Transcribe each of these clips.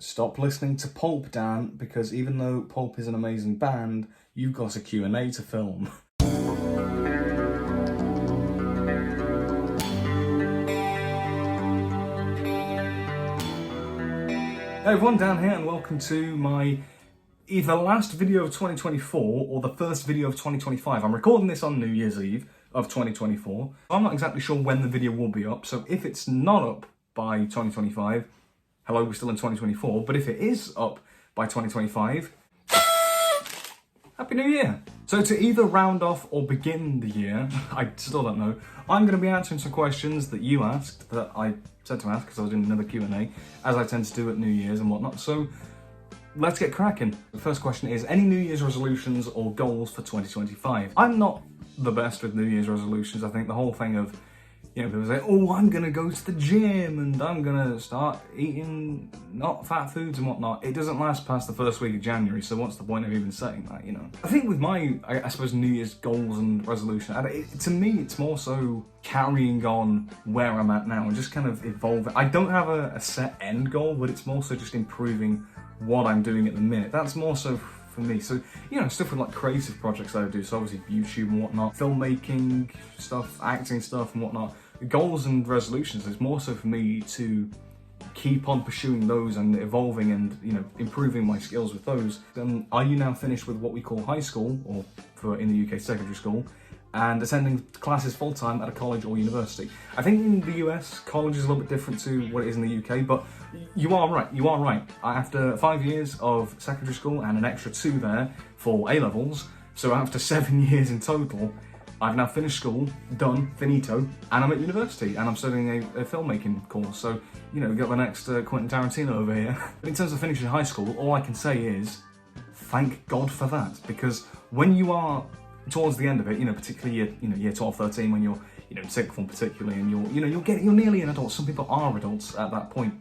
Stop listening to Pulp, Dan, because even though Pulp is an amazing band, you've got a Q&A to film. Hey everyone, Dan here, and welcome to my either last video of 2024 or the first video of 2025. I'm recording this on New Year's Eve of 2024. I'm not exactly sure when the video will be up, so if it's not up by 2025, hello, we're still in 2024, but if it is up by 2025, Happy New Year! So to either round off or begin the year, I still don't know, I'm going to be answering some questions that you asked, that I said to ask because I was doing another Q&A, as I tend to do at New Year's and whatnot, so let's get cracking. The first question is, any New Year's resolutions or goals for 2025? I'm not the best with New Year's resolutions. I think the whole thing of, people say, oh, I'm going to go to the gym and I'm going to start eating not fat foods and whatnot. It doesn't last past the first week of January, so what's the point of even saying that, I think with my, I suppose, New Year's goals and resolution, to me, it's more so carrying on where I'm at now and just kind of evolving. I don't have a set end goal, but it's more so just improving what I'm doing at the minute. That's more so for me. So, stuff with like creative projects that I do, so obviously YouTube and whatnot, filmmaking stuff, acting stuff and whatnot. Goals and resolutions is more so for me to keep on pursuing those and evolving and, improving my skills with those. Are you now finished with what we call high school, or for in the UK, secondary school, and attending classes full-time at a college or university? I think in the US, college is a little bit different to what it is in the UK, but you are right. After 5 years of secondary school and an extra 2 there for A-levels, so after 7 years in total, I've now finished school, done, finito, and I'm at university, and I'm studying a filmmaking course, so, we got the next Quentin Tarantino over here. But in terms of finishing high school, all I can say is, thank God for that, because when you are towards the end of it, particularly year 12, 13, when you're, in sixth form particularly, and you're nearly an adult. Some people are adults at that point,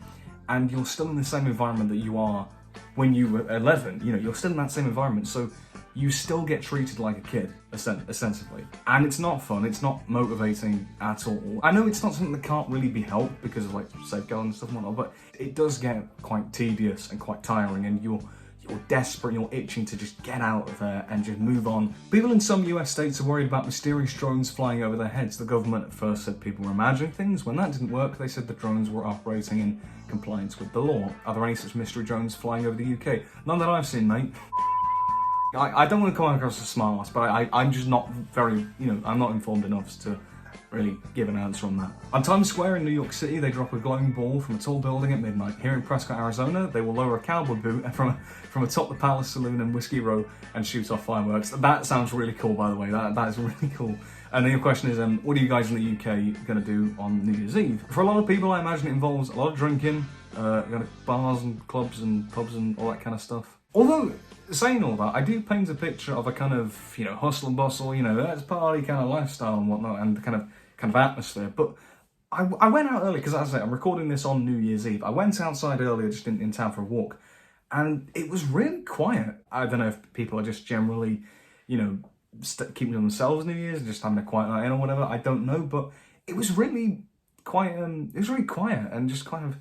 and you're still in the same environment that you are when you were 11. You're still in that same environment, so you still get treated like a kid, ostensibly. And it's not fun, it's not motivating at all. I know it's not something that can't really be helped because of like safeguarding and stuff and whatnot, but it does get quite tedious and quite tiring, and you're desperate, you're itching to just get out of there and just move on. People in some US states are worried about mysterious drones flying over their heads. The government at first said people were imagining things. When that didn't work, they said the drones were operating in compliance with the law. Are there any such mystery drones flying over the UK? None that I've seen, mate. I don't want to come across as a smart ass, but I'm just not very, I'm not informed enough to really give an answer on that. On Times Square in New York City, they drop a glowing ball from a tall building at midnight. Here in Prescott, Arizona, they will lower a cowboy boot from atop the Palace Saloon and Whiskey Row and shoot off fireworks. That sounds really cool, by the way. That is really cool. And the question is, what are you guys in the UK going to do on New Year's Eve? For a lot of people, I imagine it involves a lot of drinking, bars and clubs and pubs and all that kind of stuff. Although, saying all that, I do paint a picture of a kind of, hustle and bustle, that's party kind of lifestyle and whatnot, and the kind of atmosphere. But I went out early, because as I say, I'm recording this on New Year's Eve. I went outside earlier, just in town for a walk, and it was really quiet. I don't know if people are just generally, keeping to themselves New Year's, just having a quiet night in or whatever, I don't know, but it was really quiet, and just kind of,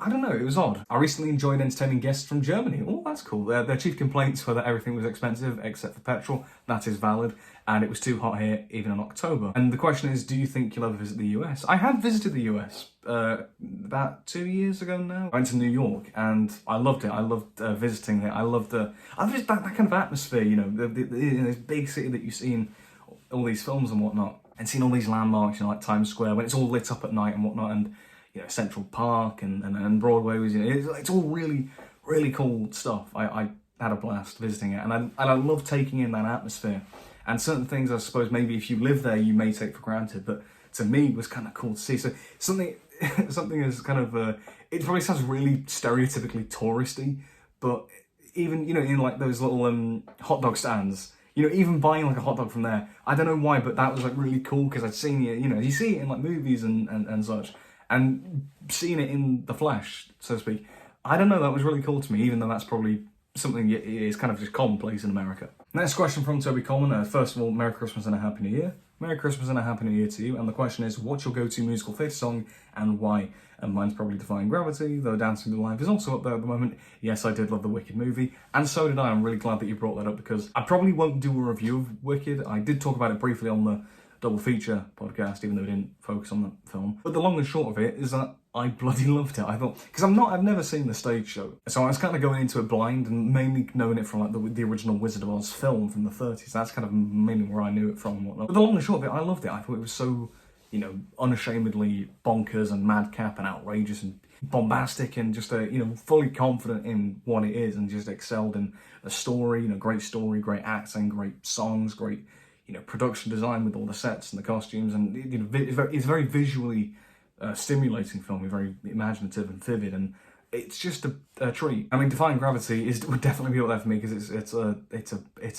I don't know, it was odd. I recently enjoyed entertaining guests from Germany. Oh, that's cool. Their chief complaints were that everything was expensive except for petrol. That is valid. And it was too hot here, even in October. And the question is, do you think you'll ever visit the US? I have visited the US about 2 years ago now. I went to New York and I loved it. I loved visiting it. I loved that kind of atmosphere, this big city that you see in all these films and whatnot. And seeing all these landmarks, like Times Square, when it's all lit up at night and whatnot, and Central Park and Broadway was, it's all really, really cool stuff. I had a blast visiting it, and I love taking in that atmosphere. And certain things, I suppose, maybe if you live there, you may take for granted, but to me, it was kind of cool to see. So something is kind of, it probably sounds really stereotypically touristy, but even, in like those little hot dog stands, even buying like a hot dog from there, I don't know why, but that was like really cool, because I'd seen it, you see it in like movies and such. And seeing it in the flesh, so to speak, I don't know, that was really cool to me, even though that's probably something is kind of just commonplace in America. Next question from Toby Coleman. First of all, Merry Christmas and a Happy New Year. Merry Christmas and a Happy New Year to you. And the question is, what's your go-to musical theatre song and why? And mine's probably Defying Gravity, though Dancing with Life is also up there at the moment. Yes, I did love the Wicked movie, and so did I. I'm really glad that you brought that up because I probably won't do a review of Wicked. I did talk about it briefly on the Double Feature podcast, even though we didn't focus on the film. But the long and short of it is that I bloody loved it. I thought, because I've never seen the stage show, so I was kind of going into it blind and mainly knowing it from like the original Wizard of Oz film from the 30s. That's kind of mainly where I knew it from and whatnot. But the long and short of it, I loved it. I thought it was so, unashamedly bonkers and madcap and outrageous and bombastic and just fully confident in what it is and just excelled in the story. Great story, great acting, great songs, great production design with all the sets and the costumes, and it's very visually stimulating film, very imaginative and vivid, and it's just a treat. I mean, Defying Gravity would definitely be up there for me because it's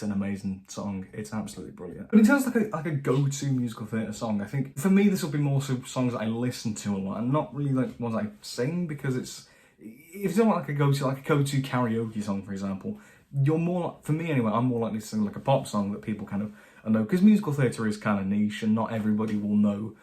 an amazing song. It's absolutely brilliant. But in terms of like a go-to musical theatre song, I think for me this will be more so songs that I listen to a lot, and not really like ones I sing, because if you don't want like a go-to karaoke song, for example, you're more, for me anyway, I'm more likely to sing like a pop song that people kind of know, because musical theatre is kind of niche and not everybody will know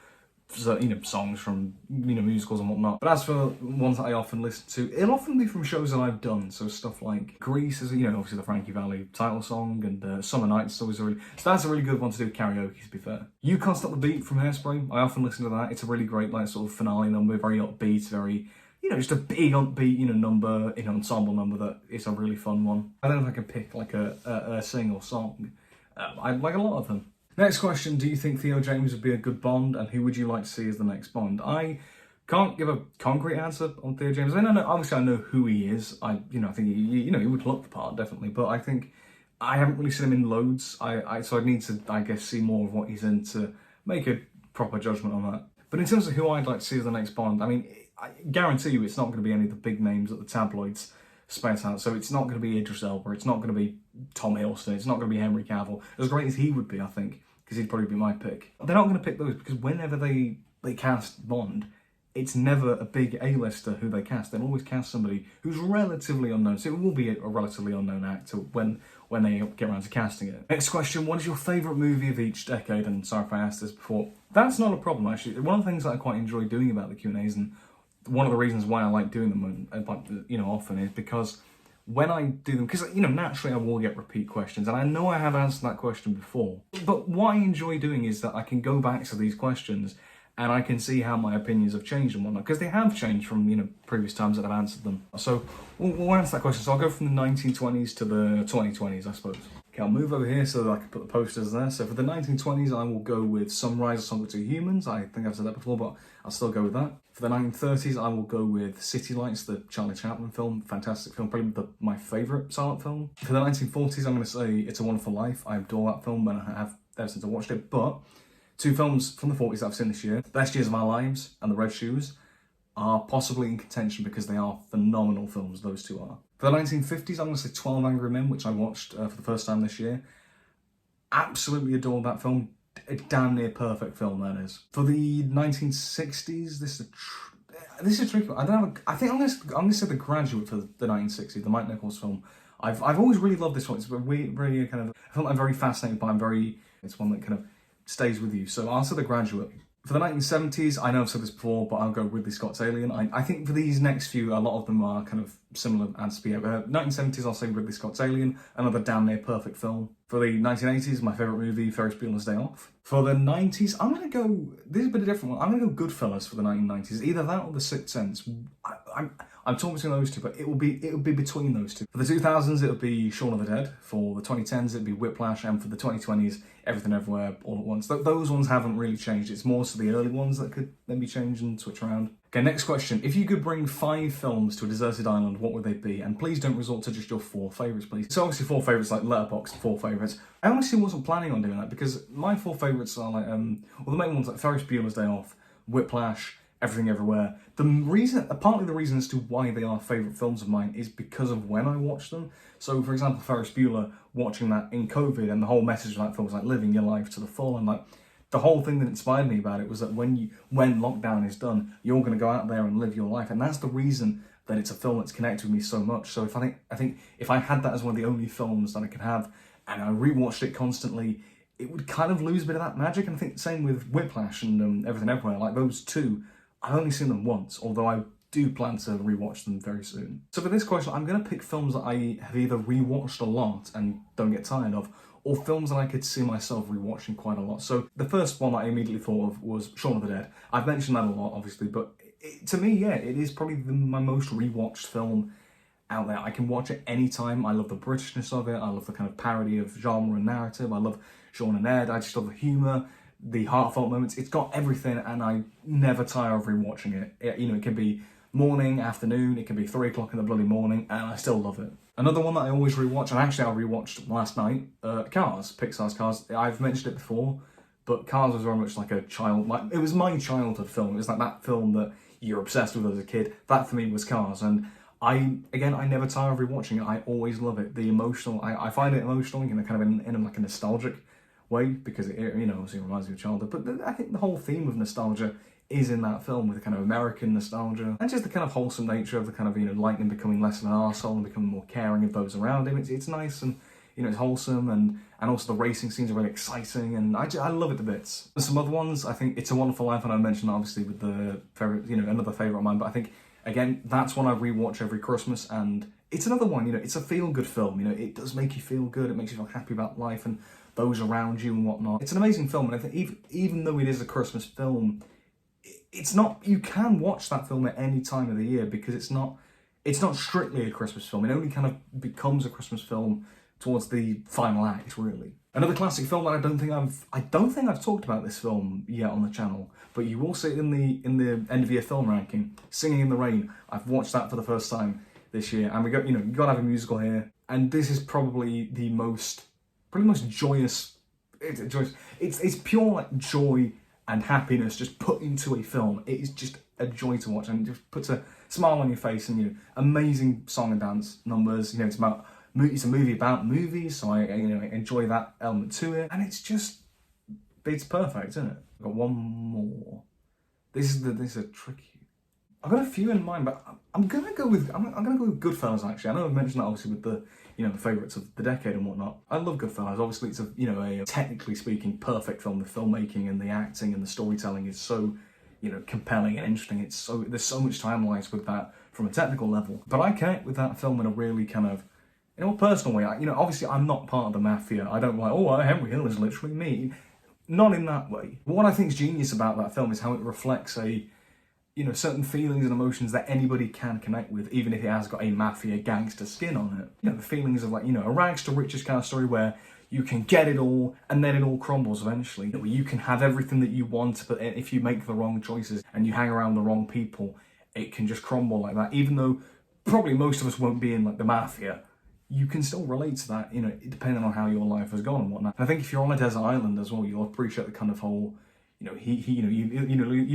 songs from musicals and whatnot. But as for ones that I often listen to, it'll often be from shows that I've done. So stuff like Grease is obviously the Frankie Valli title song, and Summer Nights is always that's a really good one to do karaoke, to be fair. You Can't Stop the Beat from Hairspray, I often listen to that. It's a really great like sort of finale number, very upbeat, very just a big upbeat number, ensemble number that is a really fun one. I don't know if I can pick like a single song. I like a lot of them. Next question, do you think Theo James would be a good Bond, and who would you like to see as the next Bond? I can't give a concrete answer on Theo James. I mean, obviously I know who he is. I think he would look the part, definitely, but I think I haven't really seen him in loads. So I'd need to, I guess, see more of what he's in to make a proper judgment on that. But in terms of who I'd like to see as the next Bond, I mean, I guarantee you it's not going to be any of the big names that the tabloids spent out. So it's not going to be Idris Elba, it's not going to be Tom Hiddleston, it's not going to be Henry Cavill. As great as he would be, I think, because he'd probably be my pick. They're not going to pick those because whenever they cast Bond, it's never a big A-lister who they cast. They'll always cast somebody who's relatively unknown. So it will be a relatively unknown actor when they get around to casting it. Next question, what is your favourite movie of each decade? And sorry if I asked this before. That's not a problem, actually. One of the things that I quite enjoy doing about the Q&As, and one of the reasons why I like doing them often, is because when I do them, because naturally I will get repeat questions, and I know I have answered that question before, but what I enjoy doing is that I can go back to these questions and I can see how my opinions have changed and whatnot, because they have changed from previous times that I've answered them. So we'll answer that question. So I'll go from the 1920s to the 2020s, I suppose. Okay, I'll move over here so that I can put the posters there. So for the 1920s, I will go with Sunrise, A Song for Two Humans. I think I've said that before, but I'll still go with that. For the 1930s, I will go with City Lights, the Charlie Chaplin film. Fantastic film, probably my favourite silent film. For the 1940s, I'm going to say It's a Wonderful Life. I adore that film, and I have ever since I watched it. But two films from the 40s that I've seen this year, Best Years of Our Lives and The Red Shoes, are possibly in contention because they are phenomenal films, those two are. For the 1950s, I'm going to say 12 Angry Men, which I watched for the first time this year. Absolutely adored that film. A damn near perfect film, that is. For the 1960s, this is a tricky one. I think I'm going to say The Graduate for the 1960s, the Mike Nichols film. I've always really loved this one. It's really kind of a film I'm very fascinated by. It's one that kind of stays with you. So I'll say The Graduate. For the 1970s, I know I've said this before, but I'll go Ridley Scott's Alien. I think for these next few, a lot of them are kind of similar answers. 1970s, I'll say Ridley Scott's Alien, another damn near perfect film. For the 1980s, my favourite movie, Ferris Bueller's Day Off. For the 90s, I'm going to go, this is a bit of a different one, I'm going to go Goodfellas for the 1990s. Either that or The Sixth Sense. I'm torn between those two, but it will be between those two. For the 2000s, it'll be Shaun of the Dead. For the 2010s, it'll be Whiplash. And for the 2020s, Everything Everywhere All at Once. Those ones haven't really changed. It's more so the early ones that could then be changed and switch around. Okay, next question. If you could bring 5 films to a deserted island, what would they be? And please don't resort to just your 4 favourites, please. So obviously 4 favourites, like Letterboxd 4 favourites. I honestly wasn't planning on doing that because my 4 favourites are like, the main ones like Ferris Bueller's Day Off, Whiplash, Everything Everywhere. Partly the reason as to why they are favourite films of mine is because of when I watched them. So, for example, Ferris Bueller, watching that in COVID, and the whole message of that film was like living your life to the full, and like the whole thing that inspired me about it was that when lockdown is done, you're going to go out there and live your life, and that's the reason that it's a film that's connected with me so much. So I think if I had that as one of the only films that I could have, and I rewatched it constantly, it would kind of lose a bit of that magic. And I think the same with Whiplash and Everything Everywhere. Like those two, I've only seen them once, although I do plan to rewatch them very soon. So for this question, I'm going to pick films that I have either rewatched a lot and don't get tired of, or films that I could see myself rewatching quite a lot. So the first one that I immediately thought of was Shaun of the Dead. I've mentioned that a lot, obviously, but to me, yeah, it is probably my most rewatched film out there. I can watch it anytime. I love the Britishness of it. I love the kind of parody of genre and narrative. I love Shaun and Ed. I just love the humour, the heartfelt moments. It's got everything, and I never tire of rewatching it. It can be morning, afternoon, it can be 3 o'clock in the bloody morning, and I still love it. Another one that I always rewatch, and actually I rewatched last night, Cars, Pixar's Cars. I've mentioned it before, but Cars was very much like a child, like it was my childhood film. It was like that film that you're obsessed with as a kid. That for me was Cars, and I never tire of rewatching it. I always love it. The emotional, I find it emotional, kind of in like a nostalgic way, because it obviously reminds me of childhood. But I think the whole theme of nostalgia is in that film, with the kind of American nostalgia and just the kind of wholesome nature of the kind of, Lightning becoming less of an arsehole and becoming more caring of those around him. It's nice, and it's wholesome, and also the racing scenes are really exciting, and I love it to bits. There's some other ones. I think It's a Wonderful Life, and I mentioned that obviously with the favorite, another favorite of mine, but I think again that's one I rewatch every Christmas, and it's another one, it's a feel-good film. It does make you feel good. It makes you feel happy about life and those around you and whatnot. It's an amazing film, and I think even though it is a Christmas film, it's not, you can watch that film at any time of the year, because it's not strictly a Christmas film. It only kind of becomes a Christmas film towards the final act, really. Another classic film that I don't think I've talked about this film yet on the channel, but you will see it in the end of year film ranking, Singing in the Rain. I've watched that for the first time this year, and we got, you gotta have a musical here, and this is probably the most joyous. It's pure like joy and happiness just put into a film. It is just a joy to watch, and it just puts a smile on your face, and amazing song and dance numbers. It's a movie about movies, so I enjoy that element to it, and it's perfect, isn't it? I've got one more. This is a tricky. I've got a few in mind, but I'm gonna go with Goodfellas. Actually, I know I've mentioned that obviously with the the favourites of the decade and whatnot. I love Goodfellas. Obviously, it's a technically speaking perfect film. The filmmaking and the acting and the storytelling is so compelling and interesting. There's so much to analyse with that from a technical level. But I connect with that film in a really kind of a personal way. Obviously, I'm not part of the mafia. I don't like, Henry Hill is literally me. Not in that way. What I think is genius about that film is how it reflects certain feelings and emotions that anybody can connect with, even if it has got a mafia gangster skin on it. The feelings of a rags to riches kind of story where you can get it all and then it all crumbles eventually. Where you can have everything that you want, but if you make the wrong choices and you hang around the wrong people, it can just crumble like that. Even though probably most of us won't be in the mafia, you can still relate to that, depending on how your life has gone and whatnot. And I think if you're on a desert island as well, you'll appreciate the kind of whole, you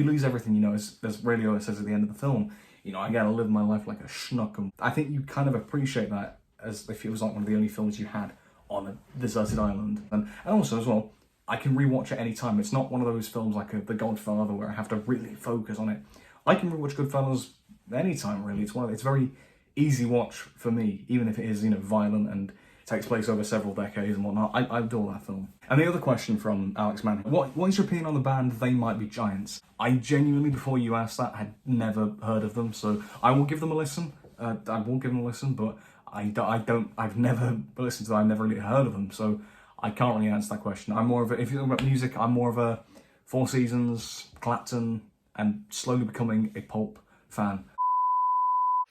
lose everything, as Ray Liotta says at the end of the film, I gotta live my life like a schnook. And I think you kind of appreciate that as if it was like one of the only films you had on a deserted island. And also as well, I can rewatch it any time. It's not one of those films like The Godfather where I have to really focus on it. I can rewatch Goodfellas anytime, really. It's very easy watch for me, even if it is, violent and takes place over several decades and whatnot. I adore that film. And the other question from Alex Manning, what is your opinion on the band They Might Be Giants? I genuinely, before you asked that, had never heard of them, so I will give them a listen. But I've never listened to them, I've never really heard of them, so I can't really answer that question. I'm more of if you're talking about music, I'm more of a Four Seasons, Clapton, and slowly becoming a Pulp fan.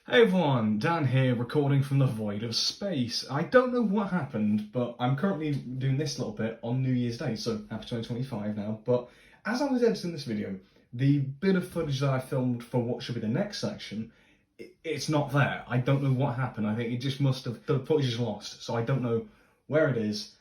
Hey everyone, Dan here, recording from the void of space. I don't know what happened, but I'm currently doing this little bit on New Year's Day, so happy 2025 now. But as I was editing this video, the bit of footage that I filmed for what should be the next section, it's not there. I don't know what happened. I think it just must have, the footage is lost, so I don't know where it is.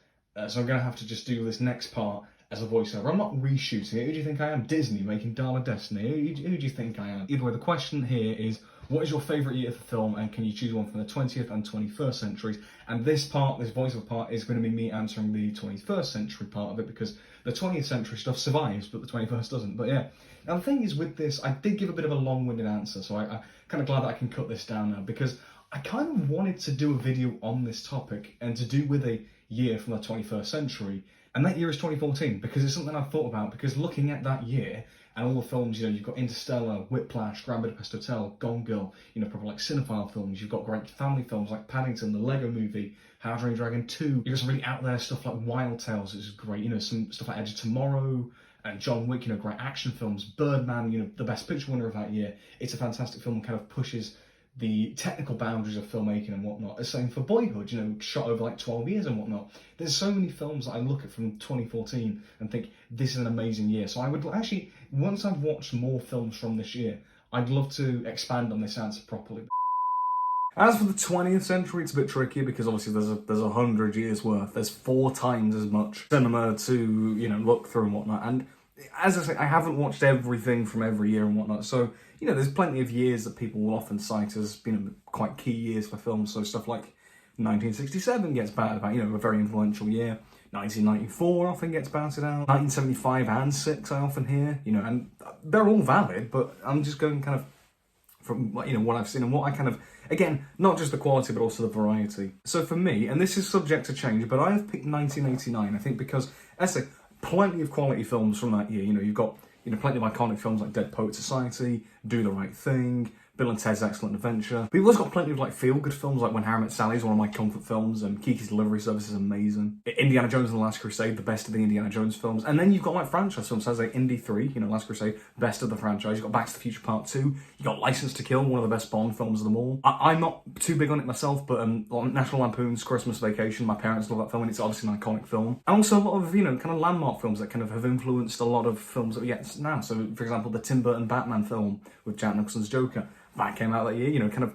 So I'm going to have to just do this next part as a voiceover. I'm not reshooting it. Who do you think I am? Disney making Dial of Destiny? Who do you think I am? Either way, the question here is, what is your favourite year for film, and can you choose one from the 20th and 21st centuries? And this voiceover part, is going to be me answering the 21st century part of it, because the 20th century stuff survives, but the 21st doesn't. But yeah, now the thing is with this, I did give a bit of a long-winded answer, so I'm kind of glad that I can cut this down now, because I kind of wanted to do a video on this topic and to do with a year from the 21st century, And that year is 2014, because it's something I've thought about, because looking at that year, and all the films, you know, you've got Interstellar, Whiplash, Grand Budapest Hotel, Gone Girl, you know, probably like cinephile films. You've got great family films like Paddington, The Lego Movie, How to Train Your Dragon 2. You've got some really out there stuff like Wild Tales, which is great. You know, some stuff like Edge of Tomorrow and John Wick, you know, great action films. Birdman, you know, the Best Picture winner of that year. It's a fantastic film and kind of pushes the technical boundaries of filmmaking and whatnot. The same for Boyhood, you know, shot over like 12 years and whatnot. There's so many films that I look at from 2014 and think this is an amazing year. So I would actually, once I've watched more films from this year, I'd love to expand on this answer properly. As for the 20th century, it's a bit trickier because obviously there's 100 years worth. There's 4 times as much cinema to, you know, look through and whatnot. And as I say, I haven't watched everything from every year and whatnot. So, you know, there's plenty of years that people will often cite as, you know, quite key years for films. So stuff like 1967 gets batted about, you know, a very influential year. 1994 often gets batted out. 1975 and 6 I often hear, you know, and they're all valid, but I'm just going kind of from, you know, what I've seen and what I kind of, again, not just the quality, but also the variety. So for me, and this is subject to change, but I have picked 1989, I think, because, as I say, plenty of quality films from that year. You know, you've got, you know, plenty of iconic films like Dead Poet Society, Do the Right Thing, Bill and Ted's Excellent Adventure. But you've also got plenty of like feel-good films like When Harry Met Sally is one of my comfort films, and Kiki's Delivery Service is amazing. Indiana Jones and the Last Crusade, the best of the Indiana Jones films. And then you've got like franchise films, so like Indy 3, you know, Last Crusade, best of the franchise. You've got Back to the Future Part 2. You've got License to Kill, one of the best Bond films of them all. I'm not too big on it myself, but National Lampoon's Christmas Vacation, my parents love that film, and it's obviously an iconic film. And also a lot of, you know, kind of landmark films that kind of have influenced a lot of films that we get now. So, for example, the Tim Burton Batman film with Jack Nicholson's Joker, that came out that year, you know, kind of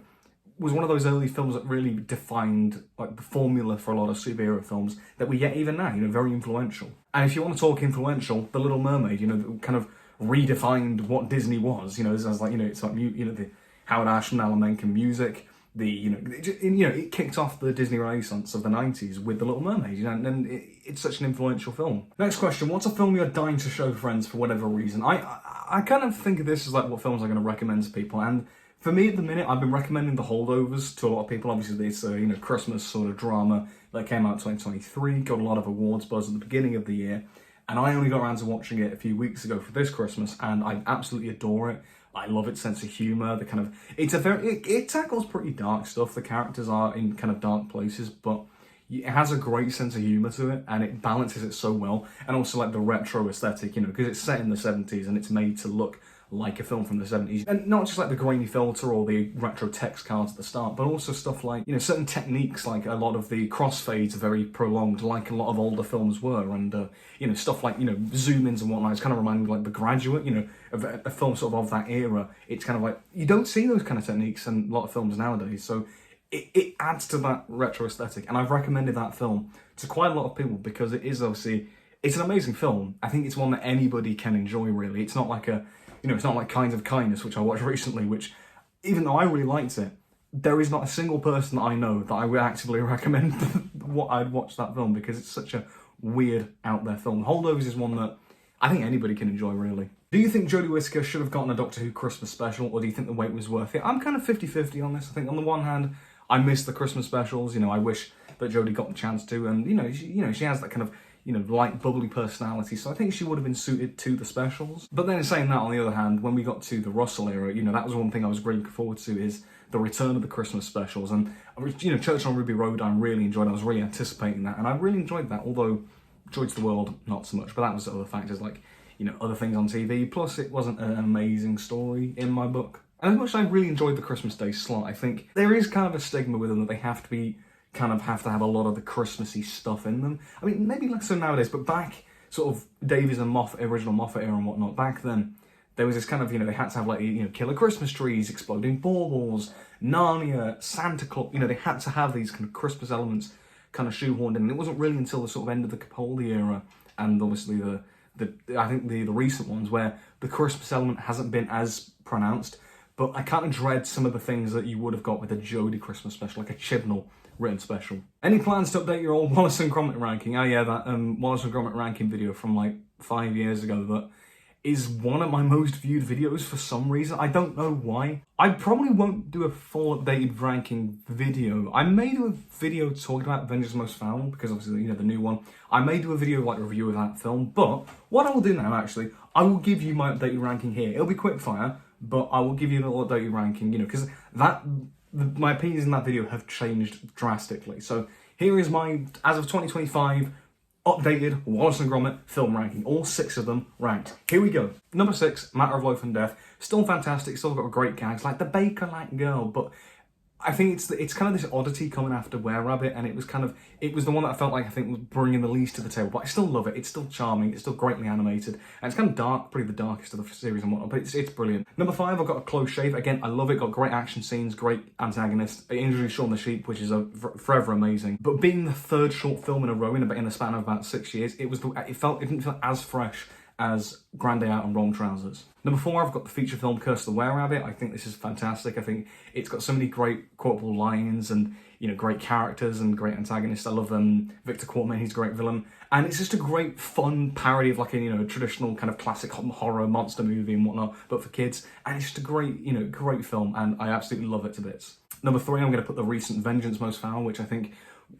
was one of those early films that really defined like the formula for a lot of superhero films that we get even now, you know, very influential. And if you want to talk influential, The Little Mermaid, you know, kind of redefined what Disney was, you know, as like, you know, it's like, you know, the Howard Ashman and Alan Menken music, the, you know, it kicked off the Disney Renaissance of the 90s with The Little Mermaid, you know, and it's such an influential film. Next question, what's a film you're dying to show friends for whatever reason? I kind of think of this as like what films I'm going to recommend to people, and for me at the minute, I've been recommending The Holdovers to a lot of people. Obviously, it's a, you know, Christmas sort of drama that came out in 2023, got a lot of awards buzz at the beginning of the year, and I only got around to watching it a few weeks ago for this Christmas, and I absolutely adore it. I love its sense of humour. The kind of it tackles pretty dark stuff. The characters are in kind of dark places, but it has a great sense of humour to it, and it balances it so well. And also like the retro aesthetic, you know, because it's set in the 70s and it's made to look like a film from the 70s. And not just like the grainy filter or the retro text cards at the start, but also stuff like, you know, certain techniques, like a lot of the crossfades are very prolonged, like a lot of older films were, and, you know, stuff like, you know, zoom-ins and whatnot. It's kind of reminding me of like The Graduate, you know, of a film sort of that era. It's kind of like, you don't see those kind of techniques in a lot of films nowadays, so it adds to that retro aesthetic. And I've recommended that film to quite a lot of people because it is obviously, it's an amazing film. I think it's one that anybody can enjoy, really. It's not like you know, it's not like Kinds of Kindness, which I watched recently, which, even though I really liked it, there is not a single person that I know that I would actively recommend what I'd watch that film, because it's such a weird, out there film. Holdovers is one that I think anybody can enjoy, really. Do you think Jodie Whittaker should have gotten a Doctor Who Christmas special, or do you think the wait was worth it? I'm kind of 50-50 on this. I think on the one hand, I miss the Christmas specials. You know, I wish that Jodie got the chance to, and you know, she has that kind of, you know, light, bubbly personality, so I think she would have been suited to the specials. But then saying that, on the other hand, when we got to the Russell era, you know, that was one thing I was really looking forward to, is the return of the Christmas specials. And, you know, Church on Ruby Road, I really enjoyed. I was really anticipating that, and I really enjoyed that, although Joy to the World, not so much. But that was other factors, like, you know, other things on TV, plus it wasn't an amazing story in my book. And as much as I really enjoyed the Christmas Day slot, I think there is kind of a stigma with them that they have to have a lot of the Christmassy stuff in them. I mean, maybe less so nowadays, but back sort of Davies and Moffat, original Moffat era and whatnot, back then, there was this kind of, you know, they had to have like, you know, killer Christmas trees, exploding baubles, Narnia, Santa Claus, you know, they had to have these kind of Christmas elements kind of shoehorned in. And it wasn't really until the sort of end of the Capaldi era, and obviously I think the recent ones, where the Christmas element hasn't been as pronounced. But I kind of dread some of the things that you would have got with a Jodie Christmas special, like a Chibnall written special. Any plans to update your old Wallace and Gromit ranking? Oh yeah, that Wallace and Gromit ranking video from like 5 years ago that is one of my most viewed videos for some reason. I don't know why. I probably won't do a full updated ranking video. I may do a video talking about Avengers Most Foul, because obviously, you know, the new one. I may do a video like review of that film, but what I will do now, actually, I will give you my updated ranking here. It'll be quick fire, but I will give you a little updated ranking, you know, because my opinions in that video have changed drastically. So here is my, as of 2025, updated Wallace and Gromit film ranking. All 6 of them ranked. Here we go. Number 6, Matter of Life and Death. Still fantastic, still got great gags, like the baker-like girl, but I think it's kind of this oddity coming after Were-Rabbit, and it was the one that I felt like I think was bringing the least to the table, but I still love it. It's still charming, it's still greatly animated, and it's kind of dark, probably the darkest of the series and whatnot, but it's brilliant. Number 5, I've got A Close Shave. Again, I love it, got great action scenes, great antagonist. It introduced Shaun the Sheep, which is forever amazing. But being the 3rd short film in a row in the span of about 6 years, it didn't feel as fresh as Grande Out and Wrong Trousers. Number 4, I've got the feature film Curse of the Were-Rabbit. I think this is fantastic. I think it's got so many great quotable lines and, you know, great characters and great antagonists. I love Victor Quartermain, he's a great villain. And it's just a great fun parody of like a, you know, traditional kind of classic horror monster movie and whatnot, but for kids. And it's just a great, you know, great film, and I absolutely love it to bits. Number 3, I'm going to put the recent Vengeance Most Foul, which I think,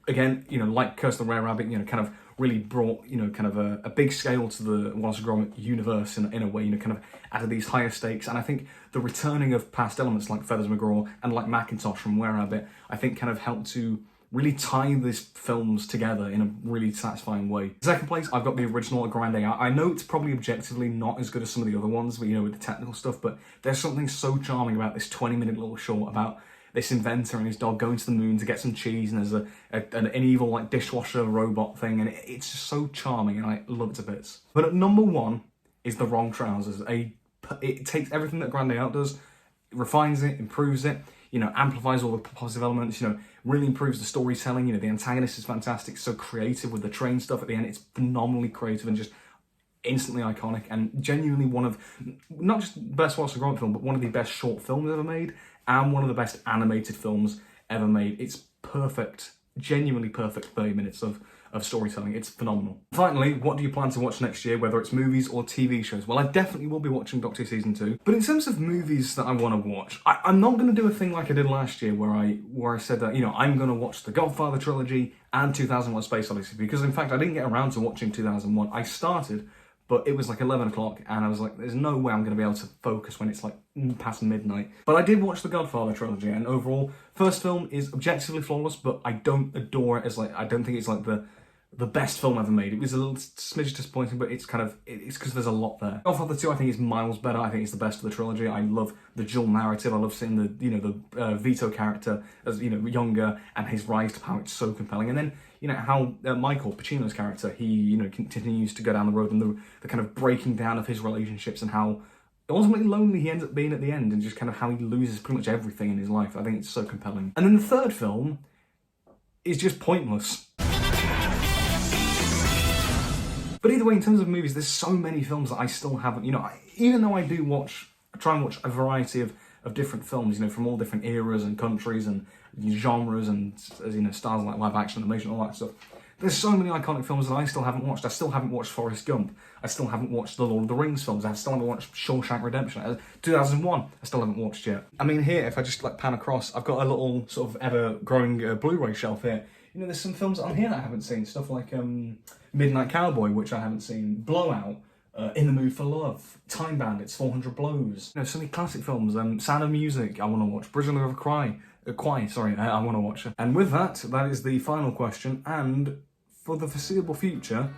again, you know, like Curse of the Were-Rabbit, you know, kind of really brought, you know, kind of a big scale to the Wallace and Gromit universe in a way, you know, kind of added these higher stakes. And I think the returning of past elements like Feathers McGraw and like Macintosh from Were-Rabbit, I think kind of helped to really tie these films together in a really satisfying way. Second place, I've got the original A Grande Out. I know it's probably objectively not as good as some of the other ones, but, you know, with the technical stuff, but there's something so charming about this 20-minute little short about this inventor and his dog going to the moon to get some cheese, and there's an evil like dishwasher robot thing, and it's just so charming, and I love it to bits. But at number 1 is The Wrong Trousers. It takes everything that Grande Out does, refines it, improves it, you know, amplifies all the positive elements, you know, really improves the storytelling. You know, the antagonist is fantastic, so creative with the train stuff at the end. It's phenomenally creative and just instantly iconic, and genuinely one of, not just the best Wallace and Gromit film, but one of the best short films ever made, and one of the best animated films ever made. It's perfect, genuinely perfect 30 minutes of storytelling. It's phenomenal. Finally, what do you plan to watch next year, whether it's movies or TV shows? Well, I definitely will be watching Doctor Who Season 2, but in terms of movies that I want to watch, I'm not going to do a thing like I did last year where I said that, you know, I'm going to watch the Godfather trilogy and 2001: Space Odyssey, because in fact I didn't get around to watching 2001. I started, but it was like 11 o'clock, and I was like, there's no way I'm going to be able to focus when it's like past midnight. But I did watch the Godfather trilogy, and overall, first film is objectively flawless, but I don't adore it as like, I don't think it's like the best film ever made. It was a little smidge disappointing, but it's because there's a lot there. Godfather 2, I think, is miles better. I think it's the best of the trilogy. I love the dual narrative. I love seeing the Vito character as, you know, younger, and his rise to power. It's so compelling. And then, you know, how Michael Pacino's character, he, you know, continues to go down the road, and the kind of breaking down of his relationships, and how ultimately lonely he ends up being at the end, and just kind of how he loses pretty much everything in his life. I think it's so compelling. And then the third film is just pointless. But either way, in terms of movies, there's so many films that I still haven't, you know, even though I try and watch a variety of different films, you know, from all different eras and countries and genres and, you know, styles like live action, animation, all that stuff. There's so many iconic films that I still haven't watched. I still haven't watched Forrest Gump. I still haven't watched the Lord of the Rings films. I still haven't watched Shawshank Redemption. 2001, I still haven't watched yet. I mean, here, if I just like pan across, I've got a little sort of ever-growing Blu-ray shelf here. You know, there's some films on here that I haven't seen. Stuff like Midnight Cowboy, which I haven't seen. Blowout. In the Mood for Love, Time Bandits, 400 Blows. You know, so many classic films. Sound of Music, I want to watch. Bridge on the River Kwai, I want to watch it. And with that is the final question, and for the foreseeable future,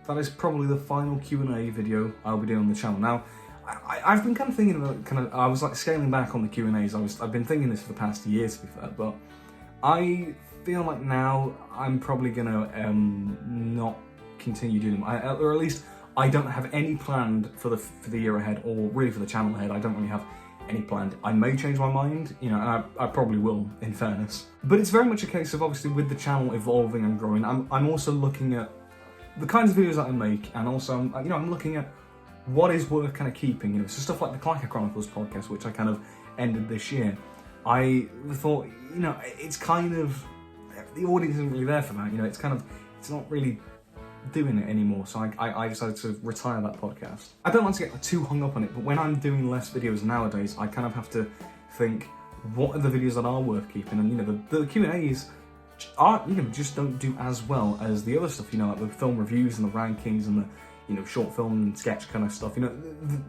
that is probably the final Q&A video I'll be doing on the channel. Now, I've been kind of thinking about, I was like scaling back on the Q&As. I've been thinking this for the past year, to be fair, but I feel like now I'm probably gonna not continue doing them, or at least I don't have any planned for the year ahead, or really for the channel ahead. I don't really have any planned. I may change my mind, you know, and I probably will, in fairness. But it's very much a case of, obviously, with the channel evolving and growing, I'm also looking at the kinds of videos that I make, and also, you know, I'm looking at what is worth kind of keeping, you know, so stuff like the Clacker Chronicles podcast, which I kind of ended this year. I thought, you know, it's kind of, the audience isn't really there for that, you know, it's not really doing it anymore, so I decided to retire that podcast. I don't like to get too hung up on it, but when I'm doing less videos nowadays, I kind of have to think, what are the videos that are worth keeping? And, you know, the Q&As are, you know, just don't do as well as the other stuff, you know, like the film reviews and the rankings and the, you know, short film and sketch kind of stuff. You know,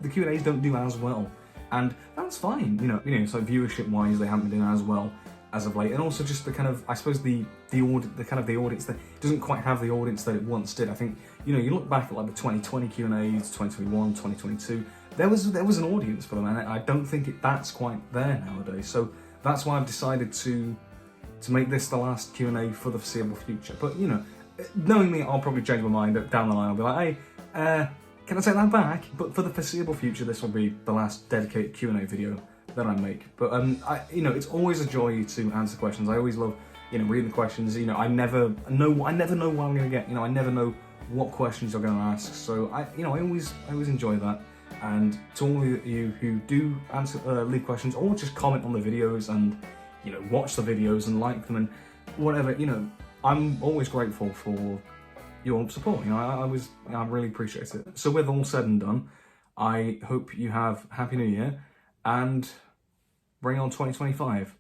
the Q&As don't do as well, and that's fine. You know, so viewership wise, they haven't been doing as well as of late, and also just the kind of, I suppose the audience that doesn't quite have the audience that it once did. I think, you know, you look back at like the 2020 Q&As, 2021, 2022, there was an audience for them, and I don't think that's quite there nowadays. So that's why I've decided to make this the last Q&A for the foreseeable future. But, you know, knowing me, I'll probably change my mind down the line. I'll be like, hey, can I take that back? But for the foreseeable future, this will be the last dedicated Q&A video that I make. But you know, it's always a joy to answer questions. I always love, you know, reading the questions. You know, I never know what I'm going to get. You know, I never know what questions you're going to ask. So I always enjoy that. And to all of you who do leave questions or just comment on the videos and, you know, watch the videos and like them and whatever, you know, I'm always grateful for your support. You know, I really appreciate it. So with all said and done, I hope you have Happy New Year and bring on 2025.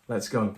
Let's go.